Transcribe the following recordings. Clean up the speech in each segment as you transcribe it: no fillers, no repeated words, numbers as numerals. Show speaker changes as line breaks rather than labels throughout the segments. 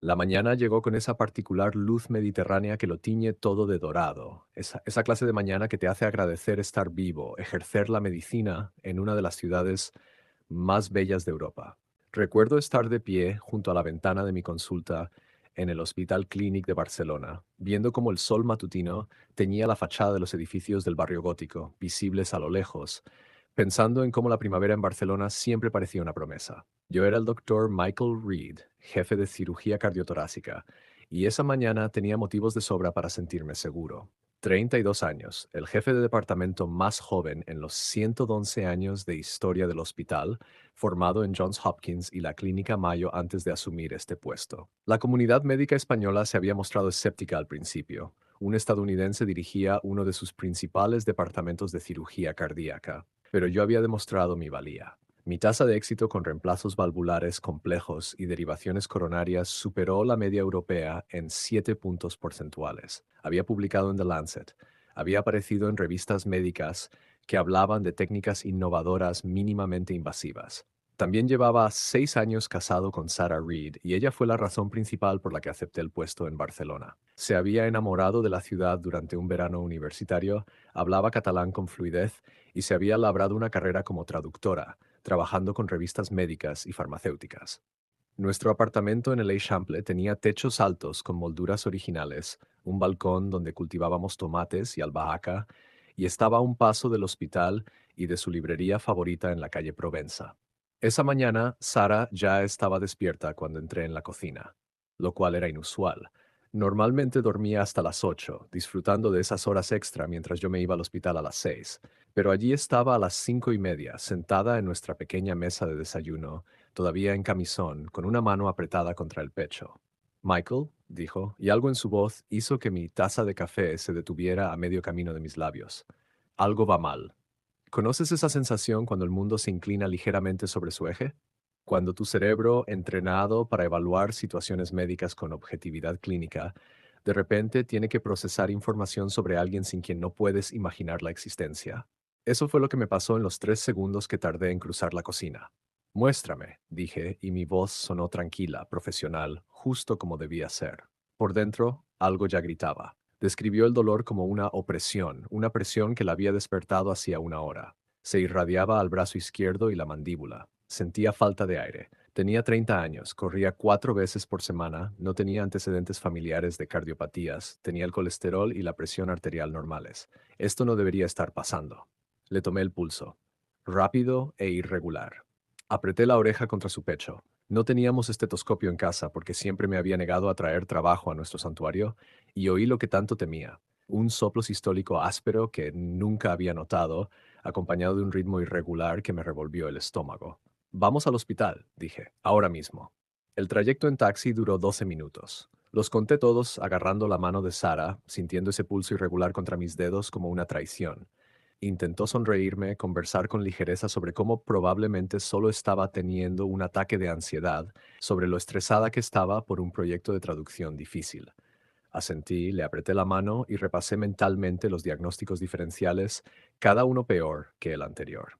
La mañana llegó con esa particular luz mediterránea que lo tiñe todo de dorado, esa clase de mañana que te hace agradecer estar vivo, ejercer la medicina en una de las ciudades más bellas de Europa. Recuerdo estar de pie junto a la ventana de mi consulta en el Hospital Clínic de Barcelona, viendo cómo el sol matutino teñía la fachada de los edificios del barrio gótico, visibles a lo lejos, pensando en cómo la primavera en Barcelona siempre parecía una promesa. Yo era el doctor Michael Reed, jefe de cirugía cardiotorácica, y esa mañana tenía motivos de sobra para sentirme seguro. 32 años, el jefe de departamento más joven en los 111 años de historia del hospital, formado en Johns Hopkins y la Clínica Mayo antes de asumir este puesto. La comunidad médica española se había mostrado escéptica al principio. Un estadounidense dirigía uno de sus principales departamentos de cirugía cardíaca, pero yo había demostrado mi valía. Mi tasa de éxito con reemplazos valvulares complejos y derivaciones coronarias superó la media europea en 7 puntos porcentuales. Había publicado en The Lancet. Había aparecido en revistas médicas que hablaban de técnicas innovadoras mínimamente invasivas. También llevaba 6 años casado con Sarah Reed y ella fue la razón principal por la que acepté el puesto en Barcelona. Se había enamorado de la ciudad durante un verano universitario, hablaba catalán con fluidez y se había labrado una carrera como traductora, trabajando con revistas médicas y farmacéuticas. Nuestro apartamento en el Eixample tenía techos altos con molduras originales, un balcón donde cultivábamos tomates y albahaca, y estaba a un paso del hospital y de su librería favorita en la calle Provenza. Esa mañana, Sara ya estaba despierta cuando entré en la cocina, lo cual era inusual. Normalmente dormía hasta las 8, disfrutando de esas horas extra mientras yo me iba al hospital a las 6, pero allí estaba a las 5:30, sentada en nuestra pequeña mesa de desayuno, todavía en camisón, con una mano apretada contra el pecho. Michael, dijo, y algo en su voz hizo que mi taza de café se detuviera a medio camino de mis labios. Algo va mal. ¿Conoces esa sensación cuando el mundo se inclina ligeramente sobre su eje? Cuando tu cerebro, entrenado para evaluar situaciones médicas con objetividad clínica, de repente tiene que procesar información sobre alguien sin quien no puedes imaginar la existencia. Eso fue lo que me pasó en los 3 segundos que tardé en cruzar la cocina. Muéstrame, dije, y mi voz sonó tranquila, profesional, justo como debía ser. Por dentro, algo ya gritaba. Describió el dolor como una presión que la había despertado hacía una hora. Se irradiaba al brazo izquierdo y la mandíbula. Sentía falta de aire. Tenía 30 años, corría 4 veces por semana, no tenía antecedentes familiares de cardiopatías, tenía el colesterol y la presión arterial normales. Esto no debería estar pasando. Le tomé el pulso. Rápido e irregular. Apreté la oreja contra su pecho. No teníamos estetoscopio en casa porque siempre me había negado a traer trabajo a nuestro santuario y oí lo que tanto temía. Un soplo sistólico áspero que nunca había notado, acompañado de un ritmo irregular que me revolvió el estómago. Vamos al hospital, dije, ahora mismo. El trayecto en taxi duró 12 minutos. Los conté todos agarrando la mano de Sara, sintiendo ese pulso irregular contra mis dedos como una traición. Intentó sonreírme, conversar con ligereza sobre cómo probablemente solo estaba teniendo un ataque de ansiedad, sobre lo estresada que estaba por un proyecto de traducción difícil. Asentí, le apreté la mano y repasé mentalmente los diagnósticos diferenciales, cada uno peor que el anterior.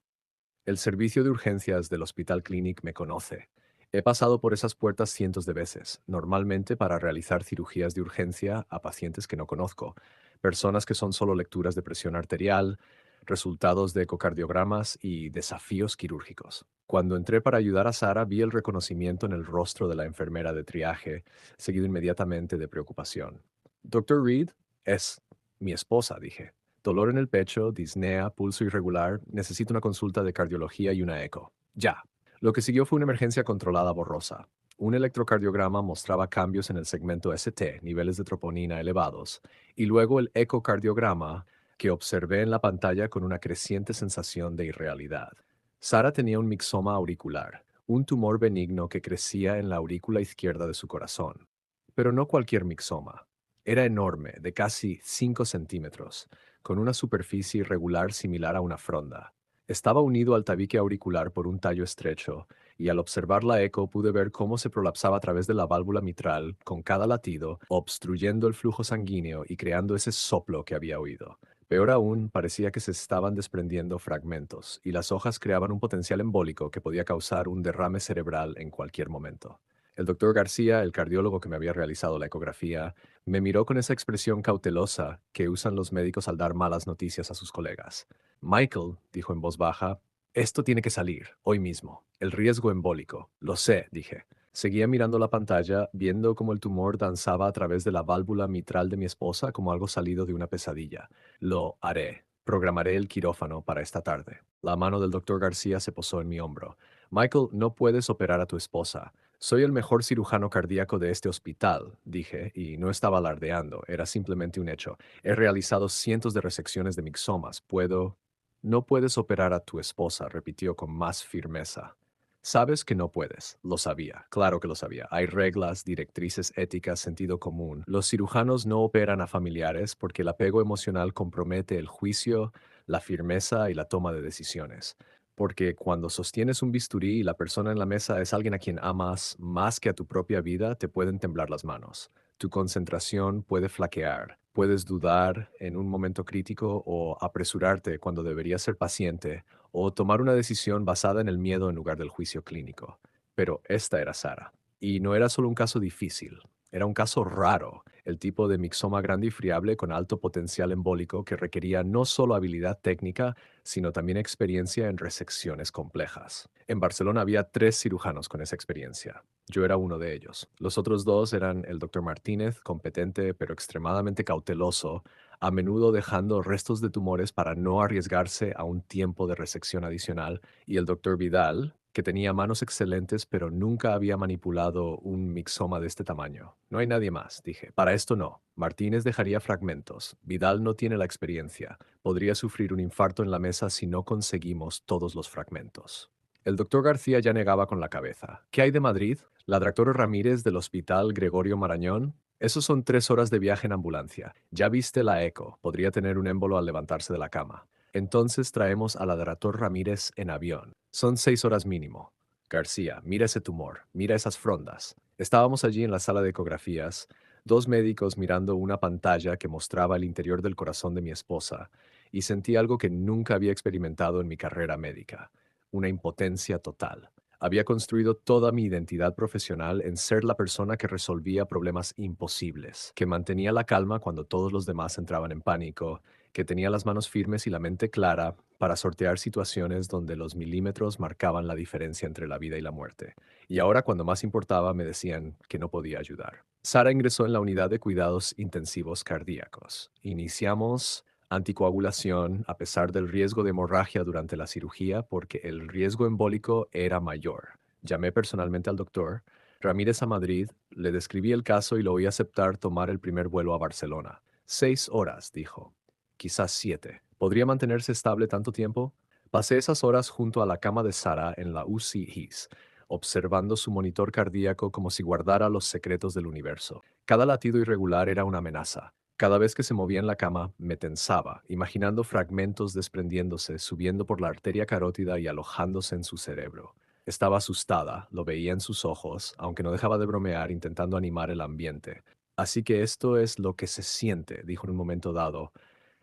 El servicio de urgencias del Hospital Clínic me conoce. He pasado por esas puertas cientos de veces, normalmente para realizar cirugías de urgencia a pacientes que no conozco, personas que son solo lecturas de presión arterial, resultados de ecocardiogramas y desafíos quirúrgicos. Cuando entré para ayudar a Sara, vi el reconocimiento en el rostro de la enfermera de triaje, seguido inmediatamente de preocupación. Doctor Reed es mi esposa, dije. Dolor en el pecho, disnea, pulso irregular, necesito una consulta de cardiología y una eco. Ya. Lo que siguió fue una emergencia controlada borrosa. Un electrocardiograma mostraba cambios en el segmento ST, niveles de troponina elevados, y luego el ecocardiograma que observé en la pantalla con una creciente sensación de irrealidad. Sara tenía un mixoma auricular, un tumor benigno que crecía en la aurícula izquierda de su corazón. Pero no cualquier mixoma. Era enorme, de casi 5 centímetros, con una superficie irregular similar a una fronda. Estaba unido al tabique auricular por un tallo estrecho, y al observar la eco pude ver cómo se prolapsaba a través de la válvula mitral con cada latido, obstruyendo el flujo sanguíneo y creando ese soplo que había oído. Peor aún, parecía que se estaban desprendiendo fragmentos, y las hojas creaban un potencial embólico que podía causar un derrame cerebral en cualquier momento. El doctor García, el cardiólogo que me había realizado la ecografía, me miró con esa expresión cautelosa que usan los médicos al dar malas noticias a sus colegas. Michael, dijo en voz baja, esto tiene que salir, hoy mismo. El riesgo embólico. Lo sé, dije. Seguía mirando la pantalla, viendo cómo el tumor danzaba a través de la válvula mitral de mi esposa como algo salido de una pesadilla. Lo haré. Programaré el quirófano para esta tarde. La mano del doctor García se posó en mi hombro. Michael, no puedes operar a tu esposa. Soy el mejor cirujano cardíaco de este hospital, dije, y no estaba alardeando, era simplemente un hecho. He realizado cientos de resecciones de mixomas. Puedo... No puedes operar a tu esposa, repitió con más firmeza. Sabes que no puedes. Lo sabía, claro que lo sabía. Hay reglas, directrices éticas, sentido común. Los cirujanos no operan a familiares porque el apego emocional compromete el juicio, la firmeza y la toma de decisiones. Porque cuando sostienes un bisturí y la persona en la mesa es alguien a quien amas más que a tu propia vida, te pueden temblar las manos. Tu concentración puede flaquear, puedes dudar en un momento crítico o apresurarte cuando deberías ser paciente o tomar una decisión basada en el miedo en lugar del juicio clínico. Pero esta era Sara. Y no era solo un caso difícil, era un caso raro, el tipo de mixoma grande y friable con alto potencial embólico que requería no solo habilidad técnica, sino también experiencia en resecciones complejas. En Barcelona había 3 cirujanos con esa experiencia. Yo era uno de ellos. Los otros 2 eran el doctor Martínez, competente pero extremadamente cauteloso, a menudo dejando restos de tumores para no arriesgarse a un tiempo de resección adicional, y el doctor Vidal, que tenía manos excelentes pero nunca había manipulado un mixoma de este tamaño. No hay nadie más, dije. Para esto no. Martínez dejaría fragmentos. Vidal no tiene la experiencia. Podría sufrir un infarto en la mesa si no conseguimos todos los fragmentos. El doctor García ya negaba con la cabeza. ¿Qué hay de Madrid? ¿La doctora Ramírez del Hospital Gregorio Marañón? Esos son 3 horas de viaje en ambulancia. Ya viste la eco. Podría tener un émbolo al levantarse de la cama. Entonces traemos a la doctora Ramírez en avión. Son 6 horas mínimo. García, mira ese tumor, mira esas frondas. Estábamos allí en la sala de ecografías, 2 médicos mirando una pantalla que mostraba el interior del corazón de mi esposa, y sentí algo que nunca había experimentado en mi carrera médica, una impotencia total. Había construido toda mi identidad profesional en ser la persona que resolvía problemas imposibles, que mantenía la calma cuando todos los demás entraban en pánico, que tenía las manos firmes y la mente clara para sortear situaciones donde los milímetros marcaban la diferencia entre la vida y la muerte. Y ahora, cuando más importaba, me decían que no podía ayudar. Sara ingresó en la unidad de cuidados intensivos cardíacos. Iniciamos anticoagulación a pesar del riesgo de hemorragia durante la cirugía porque el riesgo embólico era mayor. Llamé personalmente al doctor Ramírez a Madrid, le describí el caso y lo oí aceptar tomar el primer vuelo a Barcelona. 6 horas, dijo. Quizás 7. ¿Podría mantenerse estable tanto tiempo? Pasé esas horas junto a la cama de Sara en la UCI HIS, observando su monitor cardíaco como si guardara los secretos del universo. Cada latido irregular era una amenaza. Cada vez que se movía en la cama, me tensaba, imaginando fragmentos desprendiéndose, subiendo por la arteria carótida y alojándose en su cerebro. Estaba asustada, lo veía en sus ojos, aunque no dejaba de bromear intentando animar el ambiente. Así que esto es lo que se siente, dijo en un momento dado,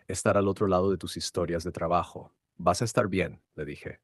estar al otro lado de tus historias de trabajo. Vas a estar bien, le dije.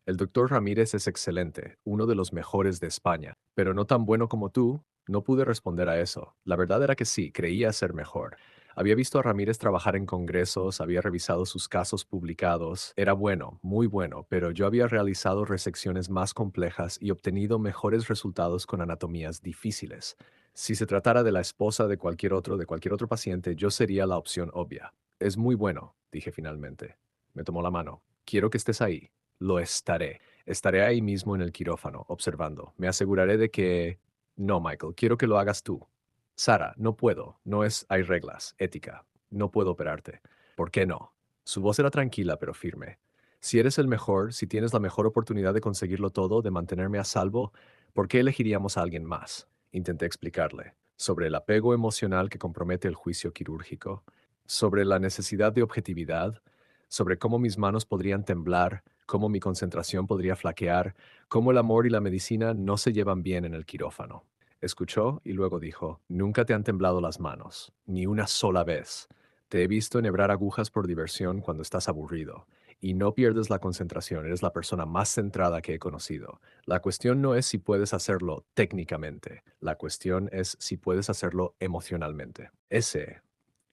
El doctor Ramírez es excelente, uno de los mejores de España, pero no tan bueno como tú. No pude responder a eso. La verdad era que sí, creía ser mejor. Había visto a Ramírez trabajar en congresos, había revisado sus casos publicados. Era bueno, muy bueno, pero yo había realizado resecciones más complejas y obtenido mejores resultados con anatomías difíciles. Si se tratara de la esposa de cualquier otro paciente, yo sería la opción obvia. Es muy bueno, dije finalmente. Me tomó la mano. Quiero que estés ahí. Lo estaré. Estaré ahí mismo en el quirófano, observando. Me aseguraré de que... No, Michael, quiero que lo hagas tú. Sara, no puedo. No es... Hay reglas, ética. No puedo operarte. ¿Por qué no? Su voz era tranquila pero firme. Si eres el mejor, si tienes la mejor oportunidad de conseguirlo todo, de mantenerme a salvo, ¿por qué elegiríamos a alguien más? Intenté explicarle. Sobre el apego emocional que compromete el juicio quirúrgico, sobre la necesidad de objetividad, sobre cómo mis manos podrían temblar, cómo mi concentración podría flaquear, cómo el amor y la medicina no se llevan bien en el quirófano. Escuchó y luego dijo, nunca te han temblado las manos, ni una sola vez. Te he visto enhebrar agujas por diversión cuando estás aburrido, Y no pierdes la concentración, eres la persona más centrada que he conocido. La cuestión no es si puedes hacerlo técnicamente, la cuestión es si puedes hacerlo emocionalmente. Ese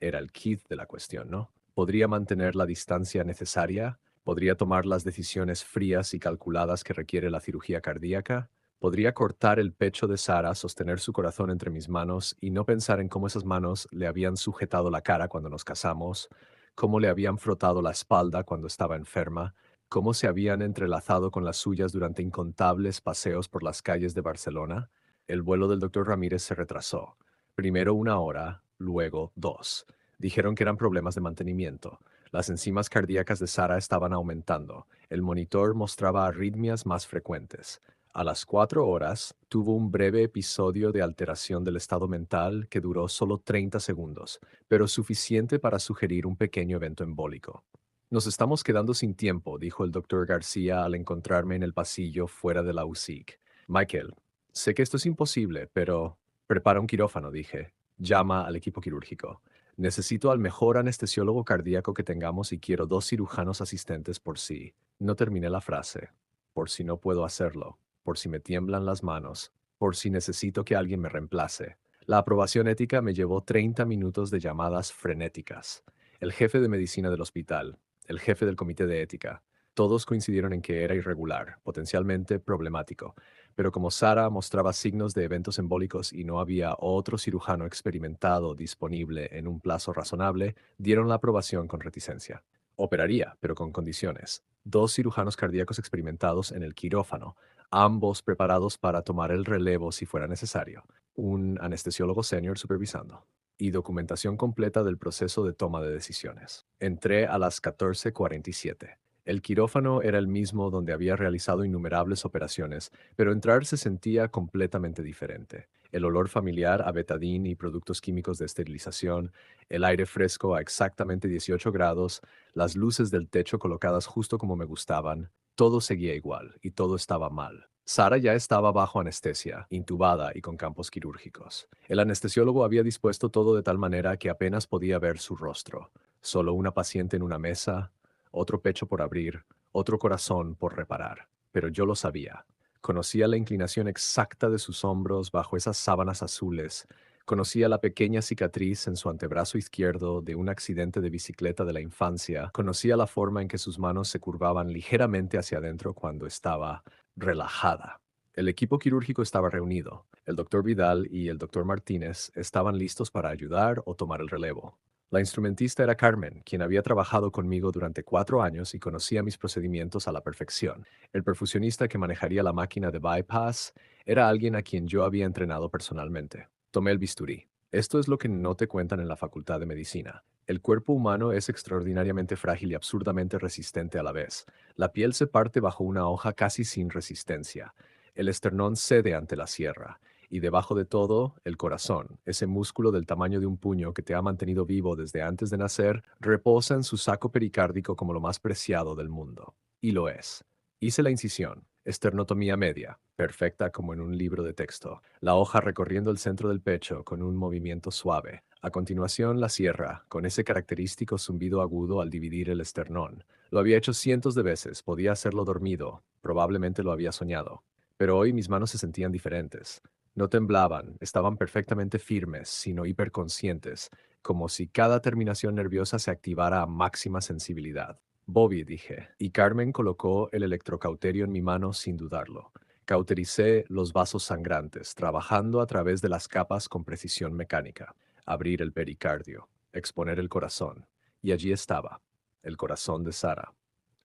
era el kit de la cuestión, ¿no? Podría mantener la distancia necesaria, podría tomar las decisiones frías y calculadas que requiere la cirugía cardíaca, podría cortar el pecho de Sara, sostener su corazón entre mis manos y no pensar en cómo esas manos le habían sujetado la cara cuando nos casamos, cómo le habían frotado la espalda cuando estaba enferma, cómo se habían entrelazado con las suyas durante incontables paseos por las calles de Barcelona. El vuelo del doctor Ramírez se retrasó. Primero 1 hora, luego 2. Dijeron que eran problemas de mantenimiento. Las enzimas cardíacas de Sara estaban aumentando. El monitor mostraba arritmias más frecuentes. A las 4 horas, tuvo un breve episodio de alteración del estado mental que duró solo 30 segundos, pero suficiente para sugerir un pequeño evento embólico. Nos estamos quedando sin tiempo, dijo el doctor García al encontrarme en el pasillo fuera de la USIC. Michael, sé que esto es imposible, pero prepara un quirófano, dije. Llama al equipo quirúrgico. Necesito al mejor anestesiólogo cardíaco que tengamos y quiero 2 cirujanos asistentes por si. No terminé la frase. Por si no puedo hacerlo, por si me tiemblan las manos, por si necesito que alguien me reemplace. La aprobación ética me llevó 30 minutos de llamadas frenéticas. El jefe de medicina del hospital, el jefe del comité de ética, todos coincidieron en que era irregular, potencialmente problemático, pero como Sara mostraba signos de eventos embólicos y no había otro cirujano experimentado disponible en un plazo razonable, dieron la aprobación con reticencia. Operaría, pero con condiciones. 2 cirujanos cardíacos experimentados en el quirófano, ambos preparados para tomar el relevo si fuera necesario. Un anestesiólogo senior supervisando. Y documentación completa del proceso de toma de decisiones. Entré a las 14:47. El quirófano era el mismo donde había realizado innumerables operaciones, pero entrar se sentía completamente diferente. El olor familiar a betadine y productos químicos de esterilización, el aire fresco a exactamente 18 grados, las luces del techo colocadas justo como me gustaban, todo seguía igual y todo estaba mal. Sara ya estaba bajo anestesia, intubada y con campos quirúrgicos. El anestesiólogo había dispuesto todo de tal manera que apenas podía ver su rostro. Solo una paciente en una mesa, otro pecho por abrir, otro corazón por reparar. Pero yo lo sabía. Conocía la inclinación exacta de sus hombros bajo esas sábanas azules. Conocía la pequeña cicatriz en su antebrazo izquierdo de un accidente de bicicleta de la infancia. Conocía la forma en que sus manos se curvaban ligeramente hacia adentro cuando estaba relajada. El equipo quirúrgico estaba reunido. El doctor Vidal y el doctor Martínez estaban listos para ayudar o tomar el relevo. La instrumentista era Carmen, quien había trabajado conmigo durante 4 años y conocía mis procedimientos a la perfección. El perfusionista que manejaría la máquina de bypass era alguien a quien yo había entrenado personalmente. Tomé el bisturí. Esto es lo que no te cuentan en la Facultad de Medicina. El cuerpo humano es extraordinariamente frágil y absurdamente resistente a la vez. La piel se parte bajo una hoja casi sin resistencia. El esternón cede ante la sierra. Y debajo de todo, el corazón, ese músculo del tamaño de un puño que te ha mantenido vivo desde antes de nacer, reposa en su saco pericárdico como lo más preciado del mundo. Y lo es. Hice la incisión, esternotomía media, perfecta como en un libro de texto, la hoja recorriendo el centro del pecho con un movimiento suave. A continuación, la sierra, con ese característico zumbido agudo al dividir el esternón. Lo había hecho cientos de veces, podía hacerlo dormido, probablemente lo había soñado. Pero hoy mis manos se sentían diferentes. No temblaban, estaban perfectamente firmes, sino hiperconscientes, como si cada terminación nerviosa se activara a máxima sensibilidad. Bobby, dije, y Carmen colocó el electrocauterio en mi mano sin dudarlo. Cautericé los vasos sangrantes, trabajando a través de las capas con precisión mecánica. Abrir el pericardio, exponer el corazón. Y allí estaba, el corazón de Sara,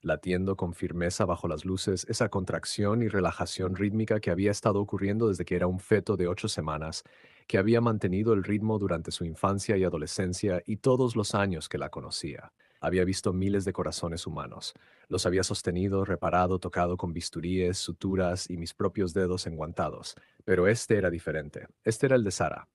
latiendo con firmeza bajo las luces, esa contracción y relajación rítmica que había estado ocurriendo desde que era un feto de 8 semanas, que había mantenido el ritmo durante su infancia y adolescencia y todos los años que la conocía. Había visto miles de corazones humanos. Los había sostenido, reparado, tocado con bisturíes, suturas y mis propios dedos enguantados. Pero este era diferente. Este era el de Sara.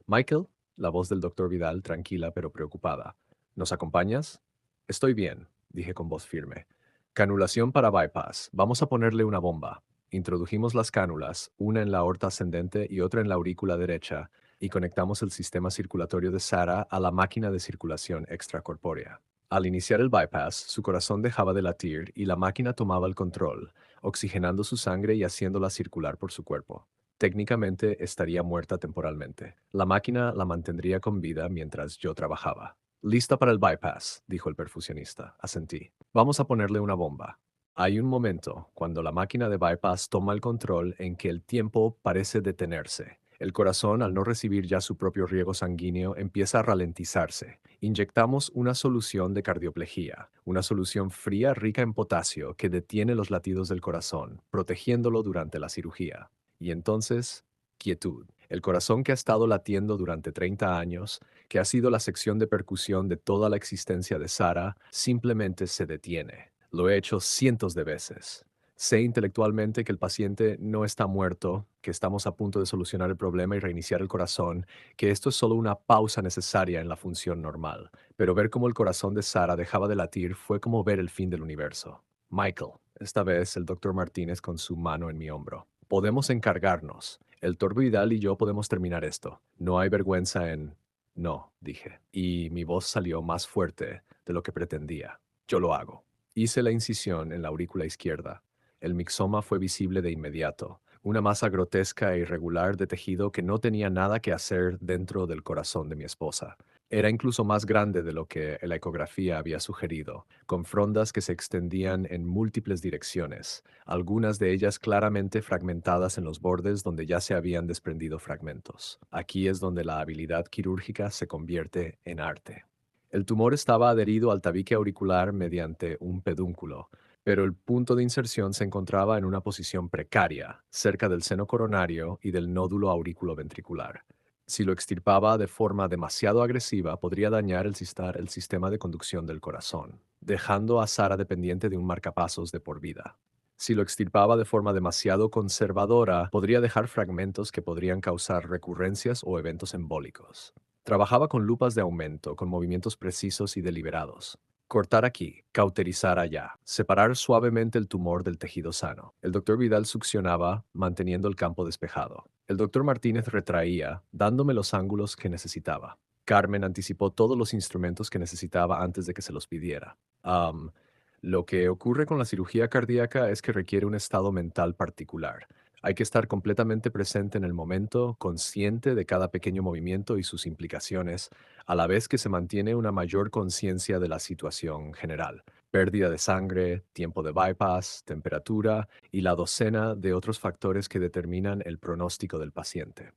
Michael, la voz del doctor Vidal, tranquila pero preocupada. ¿Nos acompañas? Estoy bien, dije con voz firme. Canulación para bypass. Vamos a ponerle una bomba. Introdujimos las cánulas, una en la aorta ascendente y otra en la aurícula derecha, y conectamos el sistema circulatorio de Sara a la máquina de circulación extracorpórea. Al iniciar el bypass, su corazón dejaba de latir y la máquina tomaba el control, oxigenando su sangre y haciéndola circular por su cuerpo. Técnicamente estaría muerta temporalmente. La máquina la mantendría con vida mientras yo trabajaba. Lista para el bypass, dijo el perfusionista. Asentí. Vamos a ponerle una bomba. Hay un momento, cuando la máquina de bypass toma el control, en que el tiempo parece detenerse. El corazón, al no recibir ya su propio riego sanguíneo, empieza a ralentizarse. Inyectamos una solución de cardioplegía, una solución fría rica en potasio que detiene los latidos del corazón, protegiéndolo durante la cirugía. Y entonces, quietud. El corazón que ha estado latiendo durante 30 años, que ha sido la sección de percusión de toda la existencia de Sara, simplemente se detiene. Lo he hecho cientos de veces. Sé intelectualmente que el paciente no está muerto, que estamos a punto de solucionar el problema y reiniciar el corazón, que esto es solo una pausa necesaria en la función normal. Pero ver cómo el corazón de Sara dejaba de latir fue como ver el fin del universo. Michael, esta vez el doctor Martínez con su mano en mi hombro. Podemos encargarnos. El Dr. Vidal y yo podemos terminar esto. No hay vergüenza en... No, dije, y mi voz salió más fuerte de lo que pretendía. Yo lo hago. Hice la incisión en la aurícula izquierda. El mixoma fue visible de inmediato, una masa grotesca e irregular de tejido que no tenía nada que hacer dentro del corazón de mi esposa. Era incluso más grande de lo que la ecografía había sugerido, con frondas que se extendían en múltiples direcciones, algunas de ellas claramente fragmentadas en los bordes donde ya se habían desprendido fragmentos. Aquí es donde la habilidad quirúrgica se convierte en arte. El tumor estaba adherido al tabique auricular mediante un pedúnculo, pero el punto de inserción se encontraba en una posición precaria, cerca del seno coronario y del nódulo auriculoventricular. Si lo extirpaba de forma demasiado agresiva, podría dañar el sistema de conducción del corazón, dejando a Sara dependiente de un marcapasos de por vida. Si lo extirpaba de forma demasiado conservadora, podría dejar fragmentos que podrían causar recurrencias o eventos embólicos. Trabajaba con lupas de aumento, con movimientos precisos y deliberados. Cortar aquí, cauterizar allá, separar suavemente el tumor del tejido sano. El doctor Vidal succionaba, manteniendo el campo despejado. El doctor Martínez retraía, dándome los ángulos que necesitaba. Carmen anticipó todos los instrumentos que necesitaba antes de que se los pidiera. Lo que ocurre con la cirugía cardíaca es que requiere un estado mental particular. Hay que estar completamente presente en el momento, consciente de cada pequeño movimiento y sus implicaciones, a la vez que se mantiene una mayor conciencia de la situación general. Pérdida de sangre, tiempo de bypass, temperatura y la docena de otros factores que determinan el pronóstico del paciente.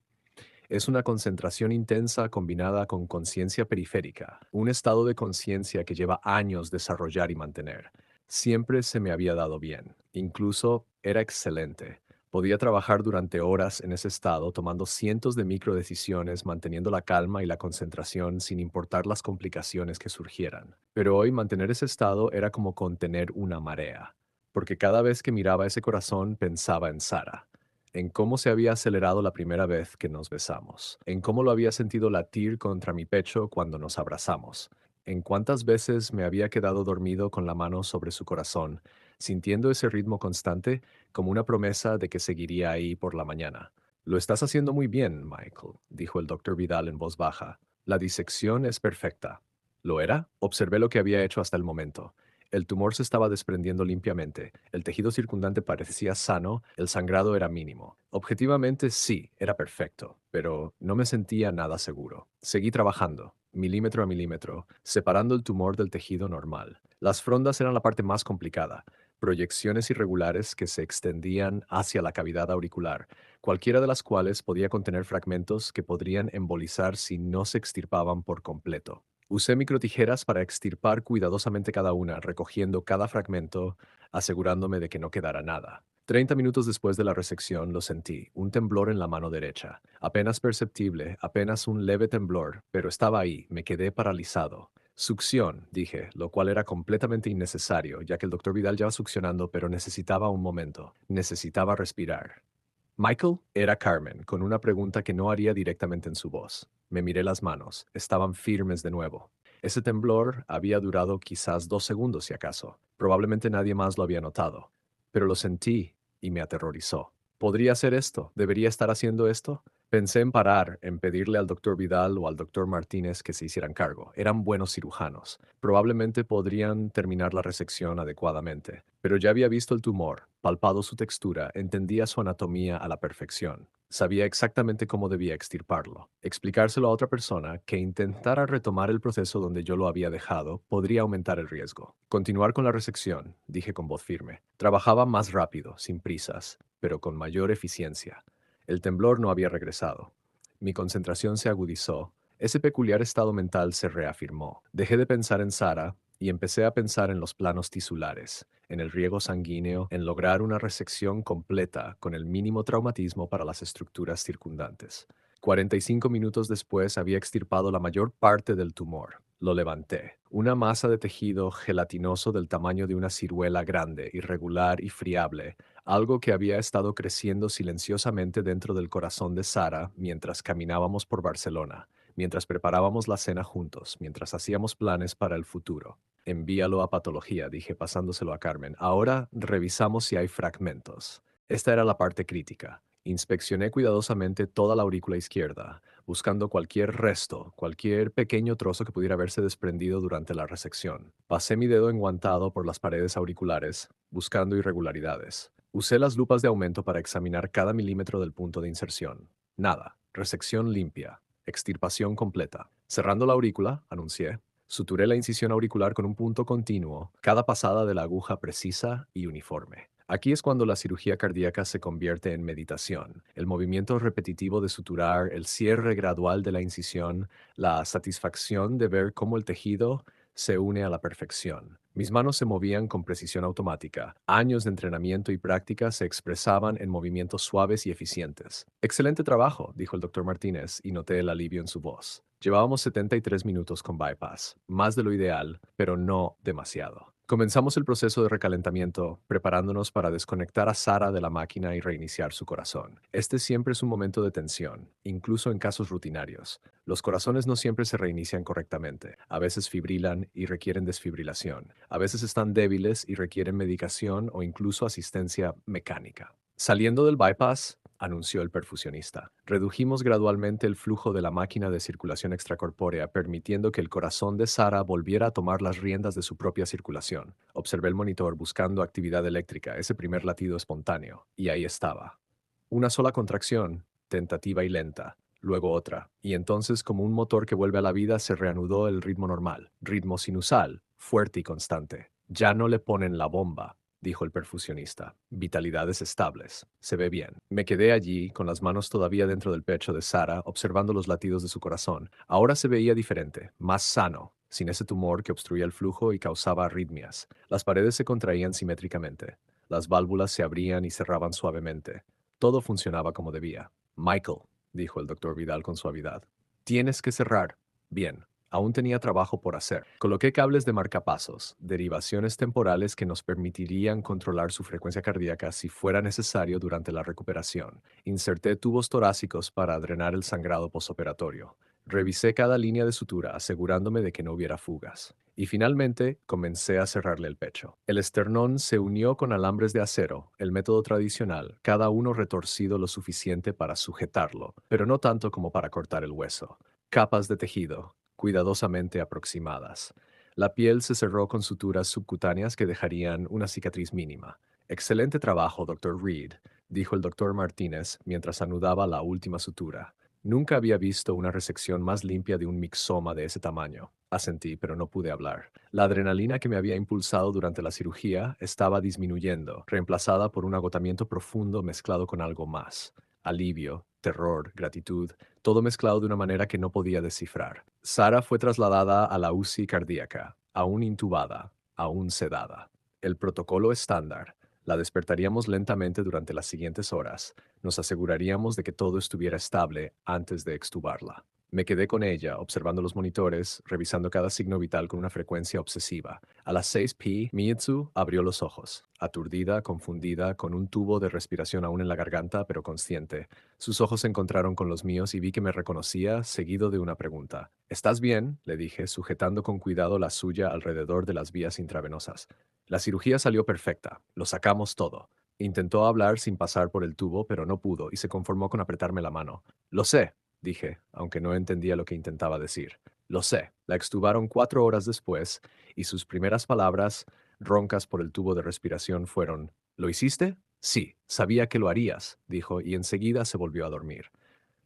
Es una concentración intensa combinada con conciencia periférica, un estado de conciencia que lleva años desarrollar y mantener. Siempre se me había dado bien, incluso era excelente. Podía trabajar durante horas en ese estado, tomando cientos de microdecisiones, manteniendo la calma y la concentración sin importar las complicaciones que surgieran. Pero hoy mantener ese estado era como contener una marea, porque cada vez que miraba ese corazón pensaba en Sara, en cómo se había acelerado la primera vez que nos besamos, en cómo lo había sentido latir contra mi pecho cuando nos abrazamos, en cuántas veces me había quedado dormido con la mano sobre su corazón, sintiendo ese ritmo constante como una promesa de que seguiría ahí por la mañana. Lo estás haciendo muy bien, Michael, dijo el doctor Vidal en voz baja. La disección es perfecta. ¿Lo era? Observé lo que había hecho hasta el momento. El tumor se estaba desprendiendo limpiamente, el tejido circundante parecía sano, el sangrado era mínimo. Objetivamente sí, era perfecto, pero no me sentía nada seguro. Seguí trabajando, milímetro a milímetro, separando el tumor del tejido normal. Las frondas eran la parte más complicada, proyecciones irregulares que se extendían hacia la cavidad auricular, cualquiera de las cuales podía contener fragmentos que podrían embolizar si no se extirpaban por completo. Usé microtijeras para extirpar cuidadosamente cada una, recogiendo cada fragmento, asegurándome de que no quedara nada. 30 minutos después de la resección lo sentí, un temblor en la mano derecha. Apenas perceptible, apenas un leve temblor, pero estaba ahí, me quedé paralizado. Succión, dije, lo cual era completamente innecesario, ya que el doctor Vidal ya succionando, pero necesitaba un momento. Necesitaba respirar. Michael era Carmen, con una pregunta que no haría directamente en su voz. Me miré las manos, estaban firmes de nuevo. Ese temblor había durado quizás 2 segundos si acaso. Probablemente nadie más lo había notado. Pero lo sentí y me aterrorizó. ¿Podría hacer esto? ¿Debería estar haciendo esto? Pensé en parar, en pedirle al doctor Vidal o al doctor Martínez que se hicieran cargo. Eran buenos cirujanos. Probablemente podrían terminar la resección adecuadamente. Pero ya había visto el tumor, palpado su textura, entendía su anatomía a la perfección. Sabía exactamente cómo debía extirparlo. Explicárselo a otra persona que intentara retomar el proceso donde yo lo había dejado podría aumentar el riesgo. Continuar con la resección, dije con voz firme. Trabajaba más rápido, sin prisas, pero con mayor eficiencia. El temblor no había regresado. Mi concentración se agudizó. Ese peculiar estado mental se reafirmó. Dejé de pensar en Sara y empecé a pensar en los planos tisulares, en el riego sanguíneo, en lograr una resección completa con el mínimo traumatismo para las estructuras circundantes. 45 minutos después había extirpado la mayor parte del tumor. Lo levanté. Una masa de tejido gelatinoso del tamaño de una ciruela grande, irregular y friable, algo que había estado creciendo silenciosamente dentro del corazón de Sara mientras caminábamos por Barcelona, mientras preparábamos la cena juntos, mientras hacíamos planes para el futuro. Envíalo a patología, dije pasándoselo a Carmen. Ahora revisamos si hay fragmentos. Esta era la parte crítica. Inspeccioné cuidadosamente toda la aurícula izquierda, buscando cualquier resto, cualquier pequeño trozo que pudiera haberse desprendido durante la resección. Pasé mi dedo enguantado por las paredes auriculares, buscando irregularidades. Usé las lupas de aumento para examinar cada milímetro del punto de inserción. Nada. Resección limpia. Extirpación completa. Cerrando la aurícula, anuncié, suturé la incisión auricular con un punto continuo, cada pasada de la aguja precisa y uniforme. Aquí es cuando la cirugía cardíaca se convierte en meditación. El movimiento repetitivo de suturar, el cierre gradual de la incisión, la satisfacción de ver cómo el tejido se une a la perfección. Mis manos se movían con precisión automática. Años de entrenamiento y práctica se expresaban en movimientos suaves y eficientes. Excelente trabajo, dijo el doctor Martínez, y noté el alivio en su voz. Llevábamos 73 minutos con bypass, más de lo ideal, pero no demasiado. Comenzamos el proceso de recalentamiento, preparándonos para desconectar a Sara de la máquina y reiniciar su corazón. Este siempre es un momento de tensión, incluso en casos rutinarios. Los corazones no siempre se reinician correctamente. A veces fibrilan y requieren desfibrilación. A veces están débiles y requieren medicación o incluso asistencia mecánica. Saliendo del bypass, anunció el perfusionista, redujimos gradualmente el flujo de la máquina de circulación extracorpórea, permitiendo que el corazón de Sara volviera a tomar las riendas de su propia circulación. Observé el monitor buscando actividad eléctrica, ese primer latido espontáneo, y ahí estaba. Una sola contracción, tentativa y lenta, luego otra, y entonces como un motor que vuelve a la vida se reanudó el ritmo normal, ritmo sinusal, fuerte y constante. Ya no le ponen la bomba, dijo el perfusionista. Vitalidades estables. Se ve bien. Me quedé allí, con las manos todavía dentro del pecho de Sara, observando los latidos de su corazón. Ahora se veía diferente, más sano, sin ese tumor que obstruía el flujo y causaba arritmias. Las paredes se contraían simétricamente. Las válvulas se abrían y cerraban suavemente. Todo funcionaba como debía. Michael, dijo el doctor Vidal con suavidad, tienes que cerrar. Bien. Aún tenía trabajo por hacer. Coloqué cables de marcapasos, derivaciones temporales que nos permitirían controlar su frecuencia cardíaca si fuera necesario durante la recuperación. Inserté tubos torácicos para drenar el sangrado posoperatorio. Revisé cada línea de sutura asegurándome de que no hubiera fugas. Y finalmente comencé a cerrarle el pecho. El esternón se unió con alambres de acero, el método tradicional, cada uno retorcido lo suficiente para sujetarlo, pero no tanto como para cortar el hueso. Capas de tejido, cuidadosamente aproximadas. La piel se cerró con suturas subcutáneas que dejarían una cicatriz mínima. Excelente trabajo, doctor Reed, dijo el doctor Martínez mientras anudaba la última sutura. Nunca había visto una resección más limpia de un mixoma de ese tamaño. Asentí, pero no pude hablar. La adrenalina que me había impulsado durante la cirugía estaba disminuyendo, reemplazada por un agotamiento profundo mezclado con algo más. Alivio, terror, gratitud, todo mezclado de una manera que no podía descifrar. Sara fue trasladada a la UCI cardíaca, aún intubada, aún sedada. El protocolo estándar. La despertaríamos lentamente durante las siguientes horas. Nos aseguraríamos de que todo estuviera estable antes de extubarla. Me quedé con ella, observando los monitores, revisando cada signo vital con una frecuencia obsesiva. A las 6 p. Miyutsu abrió los ojos, aturdida, confundida, con un tubo de respiración aún en la garganta, pero consciente. Sus ojos se encontraron con los míos y vi que me reconocía, seguido de una pregunta. ¿Estás bien?, le dije, sujetando con cuidado la suya alrededor de las vías intravenosas. La cirugía salió perfecta. Lo sacamos todo. Intentó hablar sin pasar por el tubo, pero no pudo y se conformó con apretarme la mano. Lo sé, dije, aunque no entendía lo que intentaba decir. Lo sé. La extubaron 4 horas después y sus primeras palabras, roncas por el tubo de respiración, fueron: ¿Lo hiciste? Sí, sabía que lo harías, dijo, y enseguida se volvió a dormir.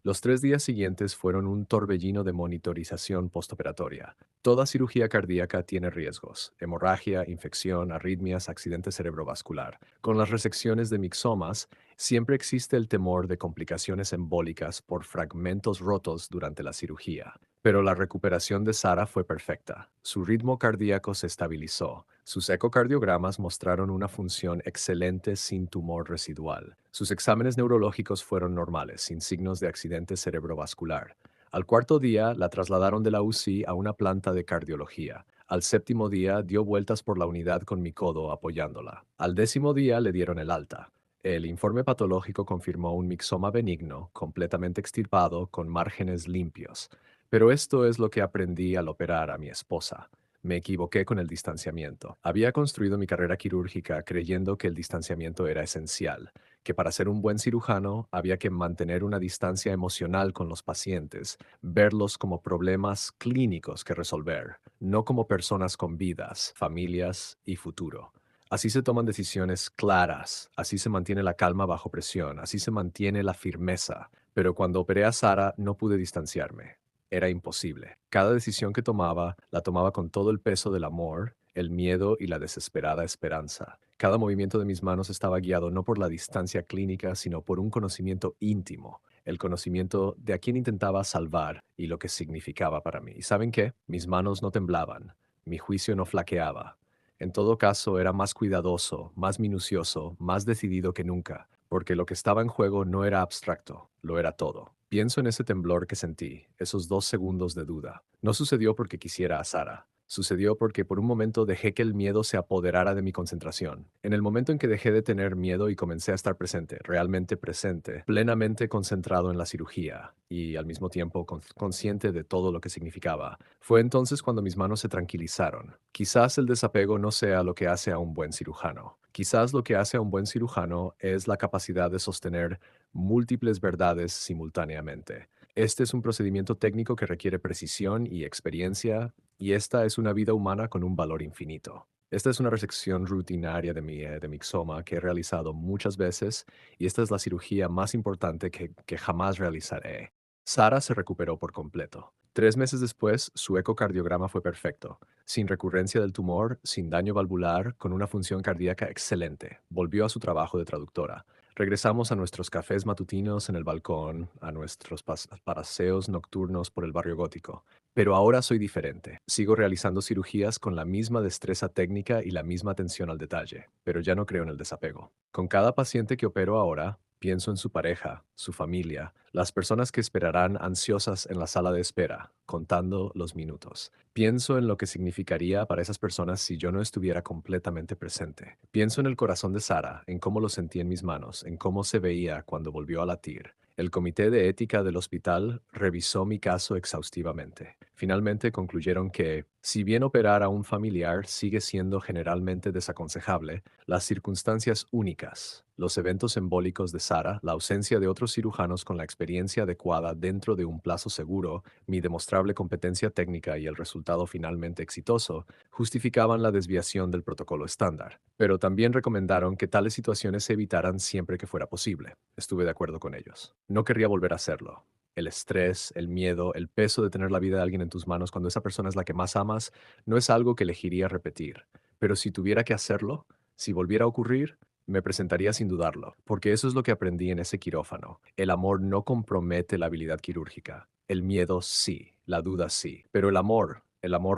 Los 3 días siguientes fueron un torbellino de monitorización postoperatoria. Toda cirugía cardíaca tiene riesgos: hemorragia, infección, arritmias, accidente cerebrovascular. Con las resecciones de mixomas, siempre existe el temor de complicaciones embólicas por fragmentos rotos durante la cirugía. Pero la recuperación de Sara fue perfecta. Su ritmo cardíaco se estabilizó. Sus ecocardiogramas mostraron una función excelente sin tumor residual. Sus exámenes neurológicos fueron normales, sin signos de accidente cerebrovascular. Al cuarto día, la trasladaron de la UCI a una planta de cardiología. Al séptimo día, dio vueltas por la unidad con mi codo apoyándola. Al 10.º día, le dieron el alta. El informe patológico confirmó un mixoma benigno, completamente extirpado, con márgenes limpios. Pero esto es lo que aprendí al operar a mi esposa. Me equivoqué con el distanciamiento. Había construido mi carrera quirúrgica creyendo que el distanciamiento era esencial, que para ser un buen cirujano había que mantener una distancia emocional con los pacientes, verlos como problemas clínicos que resolver, no como personas con vidas, familias y futuro. Así se toman decisiones claras, así se mantiene la calma bajo presión, así se mantiene la firmeza. Pero cuando operé a Sara no pude distanciarme. Era imposible. Cada decisión que tomaba, la tomaba con todo el peso del amor, el miedo y la desesperada esperanza. Cada movimiento de mis manos estaba guiado no por la distancia clínica, sino por un conocimiento íntimo, el conocimiento de a quién intentaba salvar y lo que significaba para mí. ¿Y saben qué? Mis manos no temblaban, mi juicio no flaqueaba. En todo caso, era más cuidadoso, más minucioso, más decidido que nunca, porque lo que estaba en juego no era abstracto, lo era todo. Pienso en ese temblor que sentí, esos 2 segundos de duda. No sucedió porque quisiera a Sara. Sucedió porque por un momento dejé que el miedo se apoderara de mi concentración. En el momento en que dejé de tener miedo y comencé a estar presente, realmente presente, plenamente concentrado en la cirugía y al mismo tiempo consciente de todo lo que significaba, fue entonces cuando mis manos se tranquilizaron. Quizás el desapego no sea lo que hace a un buen cirujano. Quizás lo que hace a un buen cirujano es la capacidad de sostener múltiples verdades simultáneamente. Este es un procedimiento técnico que requiere precisión y experiencia, y esta es una vida humana con un valor infinito. Esta es una resección rutinaria de mixoma que he realizado muchas veces, y esta es la cirugía más importante que jamás realizaré. Sara se recuperó por completo. 3 meses después, su ecocardiograma fue perfecto, sin recurrencia del tumor, sin daño valvular, con una función cardíaca excelente. Volvió a su trabajo de traductora. Regresamos a nuestros cafés matutinos en el balcón, a nuestros paseos nocturnos por el barrio gótico. Pero ahora soy diferente. Sigo realizando cirugías con la misma destreza técnica y la misma atención al detalle, pero ya no creo en el desapego. Con cada paciente que opero ahora, pienso en su pareja, su familia, las personas que esperarán ansiosas en la sala de espera, contando los minutos. Pienso en lo que significaría para esas personas si yo no estuviera completamente presente. Pienso en el corazón de Sara, en cómo lo sentí en mis manos, en cómo se veía cuando volvió a latir. El comité de ética del hospital revisó mi caso exhaustivamente. Finalmente concluyeron que, si bien operar a un familiar sigue siendo generalmente desaconsejable, las circunstancias únicas, los eventos embólicos de Sara, la ausencia de otros cirujanos con la experiencia adecuada dentro de un plazo seguro, mi demostrable competencia técnica y el resultado finalmente exitoso, justificaban la desviación del protocolo estándar. Pero también recomendaron que tales situaciones se evitaran siempre que fuera posible. Estuve de acuerdo con ellos. No querría volver a hacerlo. El estrés, el miedo, el peso de tener la vida de alguien en tus manos cuando esa persona es la que más amas, no es algo que elegiría repetir. Pero si tuviera que hacerlo, si volviera a ocurrir, me presentaría sin dudarlo, porque eso es lo que aprendí en ese quirófano. El amor no compromete la habilidad quirúrgica. El miedo sí, la duda sí, pero el amor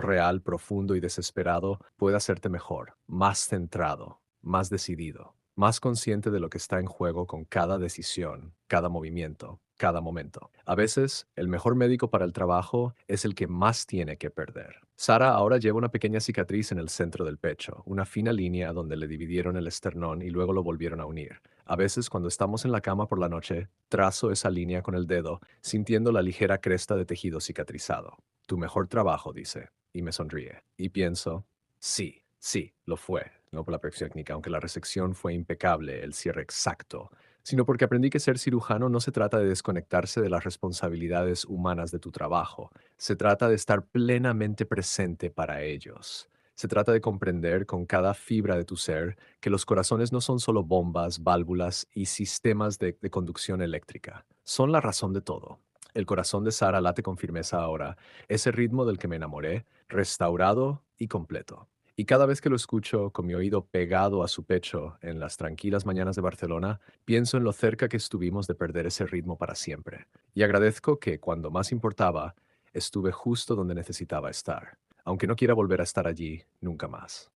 real, profundo y desesperado, puede hacerte mejor, más centrado, más decidido, más consciente de lo que está en juego con cada decisión, cada movimiento, cada momento. A veces, el mejor médico para el trabajo es el que más tiene que perder. Sara ahora lleva una pequeña cicatriz en el centro del pecho, una fina línea donde le dividieron el esternón y luego lo volvieron a unir. A veces, cuando estamos en la cama por la noche, trazo esa línea con el dedo, sintiendo la ligera cresta de tejido cicatrizado. Tu mejor trabajo, dice, y me sonríe. Y pienso, sí, sí, lo fue. no por la técnica, aunque la resección fue impecable, el cierre exacto, sino porque aprendí que ser cirujano no se trata de desconectarse de las responsabilidades humanas de tu trabajo, se trata de estar plenamente presente para ellos. Se trata de comprender con cada fibra de tu ser que los corazones no son solo bombas, válvulas y sistemas de conducción eléctrica. Son la razón de todo. El corazón de Sara late con firmeza ahora, ese ritmo del que me enamoré, restaurado y completo. Y cada vez que lo escucho con mi oído pegado a su pecho en las tranquilas mañanas de Barcelona, pienso en lo cerca que estuvimos de perder ese ritmo para siempre. Y agradezco que, cuando más importaba, estuve justo donde necesitaba estar, aunque no quiera volver a estar allí nunca más.